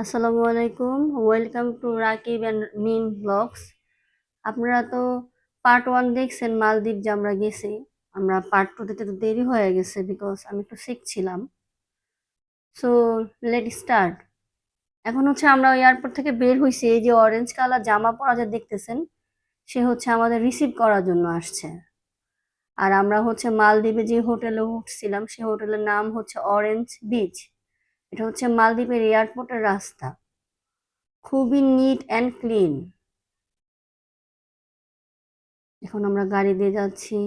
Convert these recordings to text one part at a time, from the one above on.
আসসালামু আলাইকুম। Welcome to Rakib and Mim blogs. আপনারা তো পার্ট 1 দেখছেন মালদ্বীপ যে আমরা গেছি। আমরা পার্ট 2 তে তো দেরি হয়ে গেছে বিকজ আমি একটু সিক ছিলাম। So let start. এখন হচ্ছে আমরা এয়ারপোর্ট থেকে বের হইছি। এই যে অরেঞ্জ কালার জামা পরা যে দেখতেছেন, সে হচ্ছে আমাদের রিসিভ করার জন্য আসছে। আর আমরা হচ্ছে মালদ্বীপে যে হোটেলে উঠছিলাম, সেই হোটেলের নাম হচ্ছে অরেঞ্জ বিচ। এটা হচ্ছে মালদ্বীপের এয়ারপোর্টের রাস্তা। খুবই নিট অ্যান্ড ক্লিন। এখন আমরা গাড়ি দিয়ে যাচ্ছি।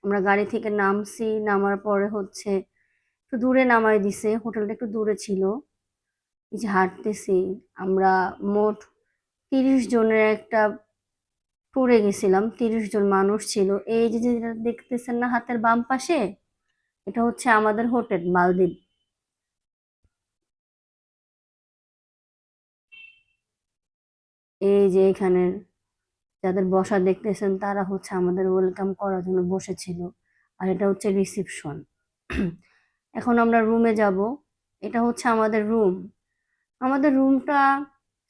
আমরা গাড়ি থেকে নামছি, নামার পরে হচ্ছে একটু দূরে নামাই দিছে, হোটেলটা একটু দূরে ছিল। এই যে হাঁটতেছি, আমরা মোট 30 জনের একটা ট্যুরে গেছিলাম। 30 জন মানুষ ছিল। এই যে যেটা দেখতেছেন না হাতের বাম পাশে, এটা হচ্ছে আমাদের হোটেল মালদ্বীপ। এই যে এখানে যাদের বসা দেখতেছেন তারা হচ্ছে আমাদের ওয়েলকাম করার জন্য বসেছিল। আর এটা হচ্ছে রিসিপশন। এখন আমরা রুমে যাব। এটা হচ্ছে আমাদের রুম। আমাদের রুমটা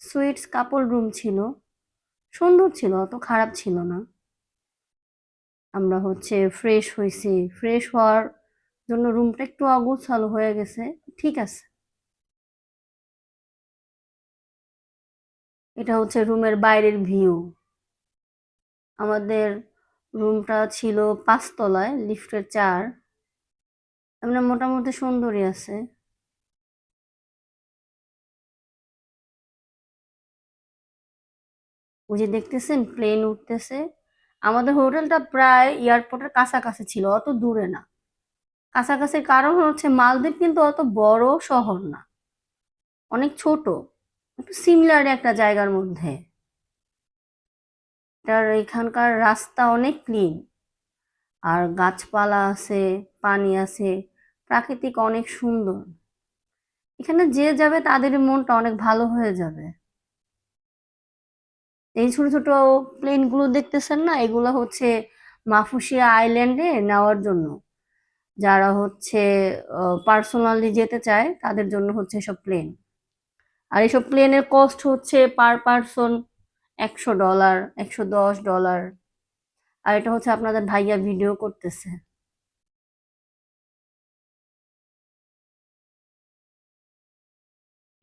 সুইটস কাপল রুম ছিল। সুন্দর ছিল, অত খারাপ ছিল না। আমরা হচ্ছে ফ্রেশ হয়েছি। ফ্রেশ হওয়ার জন্য রুমটা একটু অগোছালো হয়ে গেছে, ঠিক আছে। এটা হচ্ছে রুমের বাইরের ভিউ। আমাদের রুমটা ছিল 5 তলায়, লিফটের 4। এমনি মোটামুটি সুন্দরই আছে। ওই যে দেখতেছেন প্লেন উঠতেছে। আমাদের হোটেলটা প্রায় এয়ারপোর্টের কাছাকাছি ছিল, অত দূরে না। কাছাকাছির কারণ হচ্ছে মালদ্বীপ কিন্তু অত বড় শহর না, অনেক ছোট, একটু সিমিলার একটা জায়গার মধ্যে। এটার এখানকার রাস্তা অনেক ক্লিন, আর গাছপালা আছে, পানি আছে, প্রাকৃতিক অনেক সুন্দর। এখানে যে যাবে তাদের মনটা অনেক ভালো হয়ে যাবে। এই ছোট ছোট প্লেন গুলো দেখতেছেন না, এগুলো হচ্ছে মাফুসিয়া আইল্যান্ডে নেওয়ার জন্য। যারা হচ্ছে পার্সোনালি যেতে চায় তাদের জন্য হচ্ছে এসব প্লেন। আর এসব প্লেনের কস্ট হচ্ছে পার পারসন $100, $110। আর এটা হচ্ছে আপনাদের ভাইয়া ভিডিও করতেছে।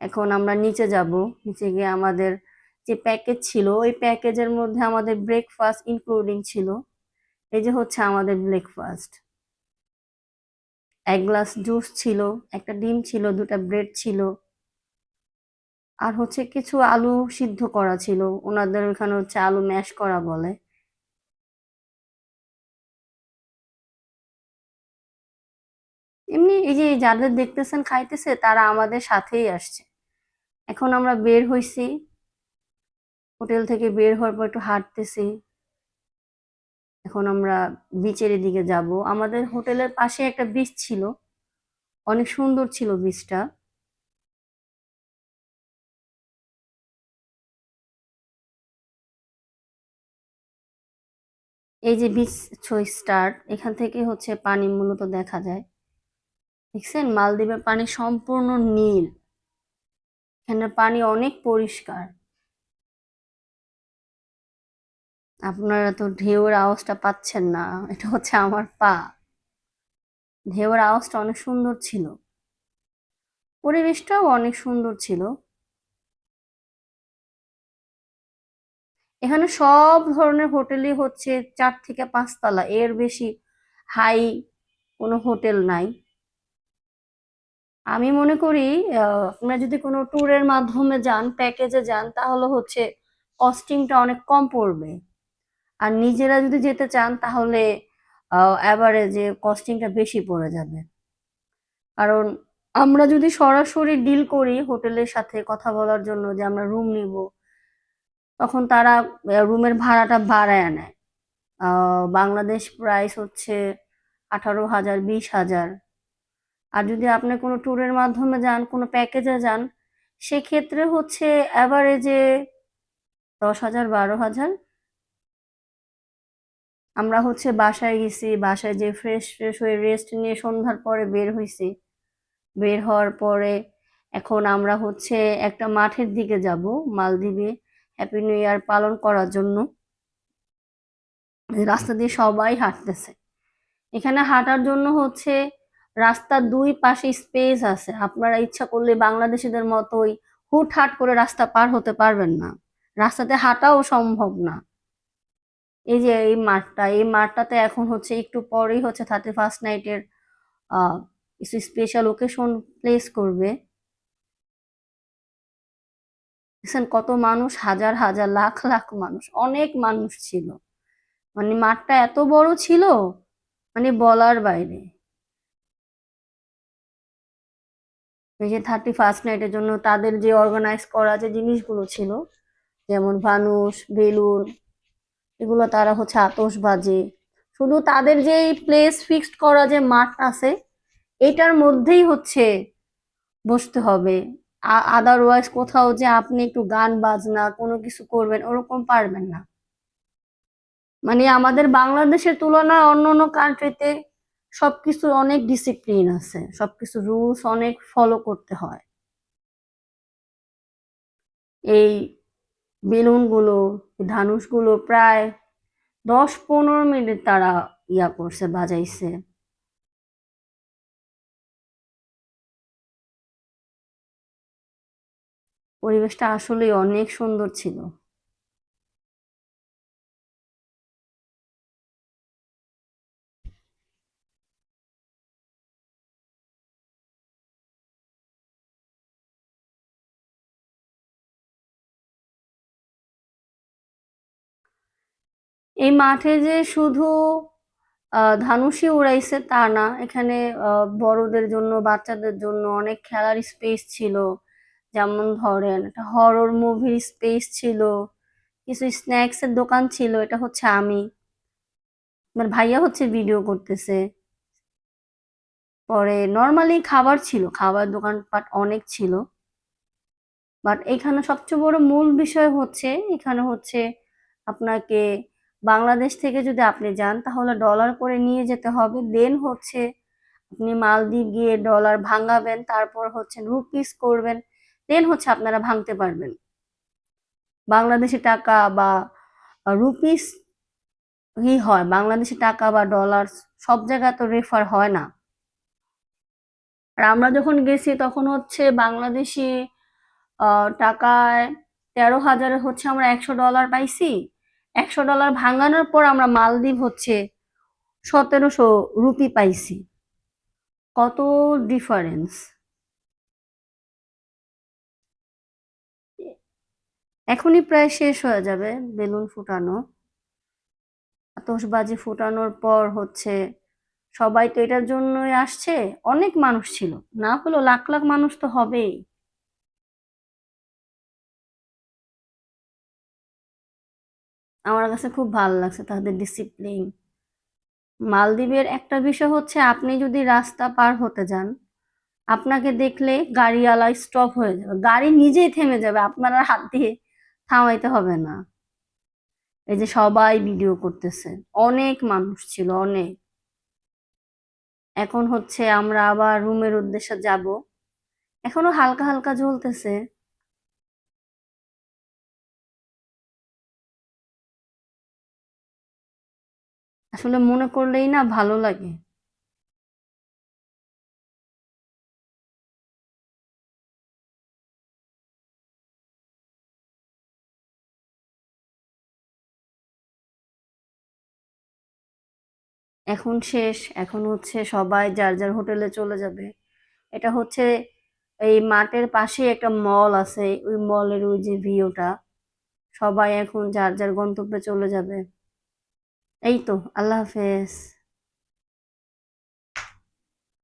এখন আমরা নিচে যাব। নিচে গিয়ে আমাদের যে প্যাকেজ ছিল, ওই প্যাকেজের মধ্যে আমাদের ব্রেকফাস্ট ইনক্লুডিং ছিল। এই যে হচ্ছে আমাদের ব্রেকফাস্ট। 1 গ্লাস জুস ছিল, একটা ডিম ছিল, 2টা ব্রেড ছিল, আর হচ্ছে কিছু আলু সিদ্ধ করা ছিল। ওনাদের ওখানে হচ্ছে আলু ম্যাশ করা বলে। এমনি এই যে যাদের দেখতেছেন খাইতেছে তারা আমাদের সাথেই আসছে। এখন আমরা বের হইছি, হোটেল থেকে বের হওয়ার পর একটু হাঁটতেছি। এখন আমরা বিচের দিকে যাব। আমাদের হোটেলের পাশে একটা বিচ ছিল, অনেক সুন্দর ছিল বিচটা। এই যে বিচ স্টার্ট, এখান থেকে হচ্ছে পানি মূলত দেখা যায়। দেখছেন মালদ্বীপের পানি সম্পূর্ণ নীল। এখানের পানি অনেক পরিষ্কার। আপনারা তো ঢেউয়ের আওয়াজটা পাচ্ছেন না, এটা হচ্ছে আমার পা। ঢেউয়ের আওয়াজটা অনেক সুন্দর ছিল। পরিবেশটাও অনেক সুন্দর ছিল। এখানে সব ধরনের হোটেলই হচ্ছে 4 থেকে 5 তলা, এর বেশি হাই কোনো হোটেল নাই। আমি মনে করি আপনারা যদি কোনো ট্যুরের মাধ্যমে যান, প্যাকেজে যান, তাহলে হচ্ছে কস্টিংটা অনেক কম পড়বে। আর নিজেরা যদি যেতে চান তাহলে অ্যাভারেজে কস্টিংটা বেশি পড়ে যাবে। কারণ আমরা যদি সরাসরি ডিল করি হোটেলের সাথে কথা বলার জন্য যে আমরা রুম নিব, তখন তারা রুমের ভাড়াটা বাড়ায় নেয়। বাংলাদেশ প্রাইস হচ্ছে 18,000, 20,000। আর যদি আপনি কোনো ট্যুরের মাধ্যমে যান, কোনো প্যাকেজে যান, সেক্ষেত্রে হচ্ছে অ্যাভারেজে 10,000, 12,000। আমরা হচ্ছে বাসায় গেছি, বাসায় যে ফ্রেশ ফ্রেশ হয়ে রেস্ট নিয়ে সন্ধ্যার পরে বের হইছি। বের হওয়ার পরে এখন আমরা হচ্ছে একটা মাঠের দিকে যাব মালদ্বীপে হ্যাপি নিউ ইয়ার পালন করার জন্য। রাস্তা দিয়ে সবাই হাঁটতেছে। এখানে হাঁটার জন্য হচ্ছে রাস্তার দুই পাশে স্পেস আছে, আপনারা ইচ্ছা করলে বাংলাদেশিদের মতোই হুটহাট করে রাস্তা পার হতে পারবেন না, রাস্তাতে হাঁটাও সম্ভব না। এই যে এই মাঠটাতে এখন হচ্ছে একটু পরেই হচ্ছে 31st নাইটের কিছু স্পেশাল ওকেশন প্লেস করবে। দেখছেন কত মানুষ, হাজার হাজার লাখ লাখ মানুষ, অনেক মানুষ ছিল। মানে মাঠটা এত বড় ছিল, মানে বলার বাইরে। এই যে 31st নাইটের জন্য তাদের যে অর্গানাইজ করা যে জিনিসগুলো ছিল, যেমন ফানুস, বেলুন, এগুলো তারা হচ্ছে আতশবাজি, শুধু তাদের যে প্লেস ফিক্সড করা যে মাঠ আছে এটার মধ্যেই হচ্ছে বসতে হবে। আদারওয়াইজ কোথাও যে আপনি একটু গান বাজনা কোনো কিছু করবেন ওরকম পারবেন না। মানে আমাদের বাংলাদেশের তুলনায় অন্যান্য কান্ট্রিতে সবকিছু অনেক ডিসিপ্লিন আছে, সবকিছু রুলস অনেক ফলো করতে হয়। এই বেলুনগুলো, ধানুষগুলো প্রায় 10-15 মিনিট তারা ইয়া করছে, বাজাইছে। পরিবেশটা আসলে অনেক সুন্দর ছিল। এই মাঠে যে শুধু ধানুষই উড়াইছে তা না, এখানে বড়দের জন্য বাচ্চাদের জন্য অনেক খেলার স্পেস ছিল। যেমন ধরেন একটা হরর মুভির স্পেস ছিল, কিছু স্ন্যাক্স এর দোকান ছিল, এটা হচ্ছে আমি, আমার ভাইয়া হচ্ছে ভিডিও করতেছে। পরে নর্মালি খাবার ছিল, খাবার দোকানপাট অনেক ছিল। বাট এখানে সবচেয়ে বড় মূল বিষয় হচ্ছে এখানে হচ্ছে আপনাকে বাংলাদেশ থেকে যদি আপনি যান তাহলে ডলার করে নিয়ে যেতে হবে, দেন হচ্ছে আপনি মালদ্বীপ গিয়ে ডলার ভাঙাবেন, তারপর হচ্ছে রুপিস করবেন, দেন হচ্ছে আপনারা ভাঙতে পারবেন। বাংলাদেশি টাকা বা রুপিস ই হয়, বাংলাদেশি টাকা বা ডলার সব জায়গায় তো রেফার হয় না। আর আমরা যখন গেছি তখন হচ্ছে বাংলাদেশি টাকায় 13,000 হচ্ছে আমরা $100 পাইছি। $100 ভাঙানোর পর আমরা মালদ্বীপ হচ্ছে 1700 রুপি পাইছি। কত ডিফারেন্স! এখনই প্রায় শেষ হয়ে যাবে বেলুন ফুটানো, আতশবাজি ফুটানোর পর হচ্ছে সবাই তো এটার জন্যই আসছে, অনেক মানুষ ছিল, না হলেও লাখ লাখ মানুষ তো হবেই। আমার কাছে খুব ভালো লাগছে তাদের ডিসিপ্লিন। মালদ্বীপের একটা বিষয় হচ্ছে আপনি যদি রাস্তা পার হতে যান, আপনাকে দেখলে গাড়িওয়ালা স্টপ হয়ে যাবে, গাড়ি নিজেই থেমে যাবে, আপনার আর হাত দিয়ে থামাইতে হবে না। এই যে সবাই ভিডিও করতেছে, অনেক মানুষ ছিল অনেক। এখন হচ্ছে আমরা আবার রুমের উদ্দেশ্যে যাব, এখনো হালকা হালকা জ্বলতেছে। আসলে মনে করলেই না ভালো লাগে। এখন শেষ, এখন হচ্ছে সবাই যার যার হোটেলে চলে যাবে। এটা হচ্ছে এই মাঠের পাশে একটা মল আছে, ওই মলের ওই যে ভিউটা, সবাই এখন যার যার গন্তব্যে চলে যাবে। এই তো, আল্লাহ হাফেজ।